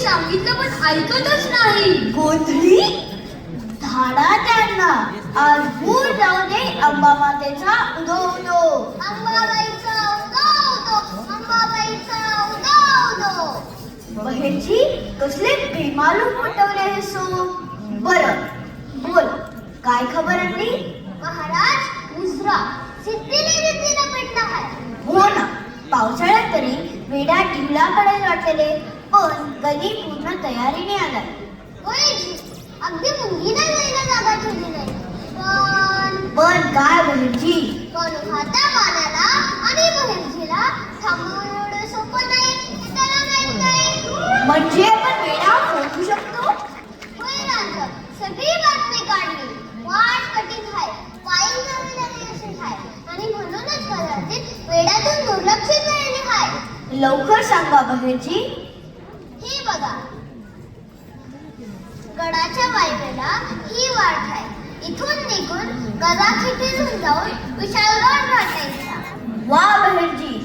सांगितलं पण ऐकतच नाही. गोंधळी धाडा त्यांना. आज भूल जाऊ दे अंबामातेचा उदो उदो. अंबाबाईचा उदो उदो, अंबाबाईचा उदो उदो. बहेरजी कसले बेमालूम पटवले हे सो. बरं बोल, काय खबर आणली? महाराज मुजरा सिद्धीला पेटला आहे. हो ना, पावसाळ्यात तरी वेडा टिवला पडेल वाटलेले, पण गदी पूर्ण तयारीने आला. होय जी, अगदी मुंगीला जायला जागा ठेवली नाही. पण काय बहिरजी? पण हाता पाण्याला आणि बहिर्जीला थांबवून एवढं सोपं नाही हे त्याला माहित नाही. म्हणजे आपण वेडा फोडू शकतो? होय राजा, सगळी बातमी काढली. वाट कठीण आहे, पायी जावे लागेल अशी आहे आणि म्हणूनच कदाचित वेड्यातून दुर्लक्षित झालेली आहे. लवकर सांगा बहिरजी. हे बघा, गडाच्या वायव्याला ही वाट आहे. इथून निघून गजाखेटीतून जाऊन विशाळगड गाठायचा. वा बहिरजी,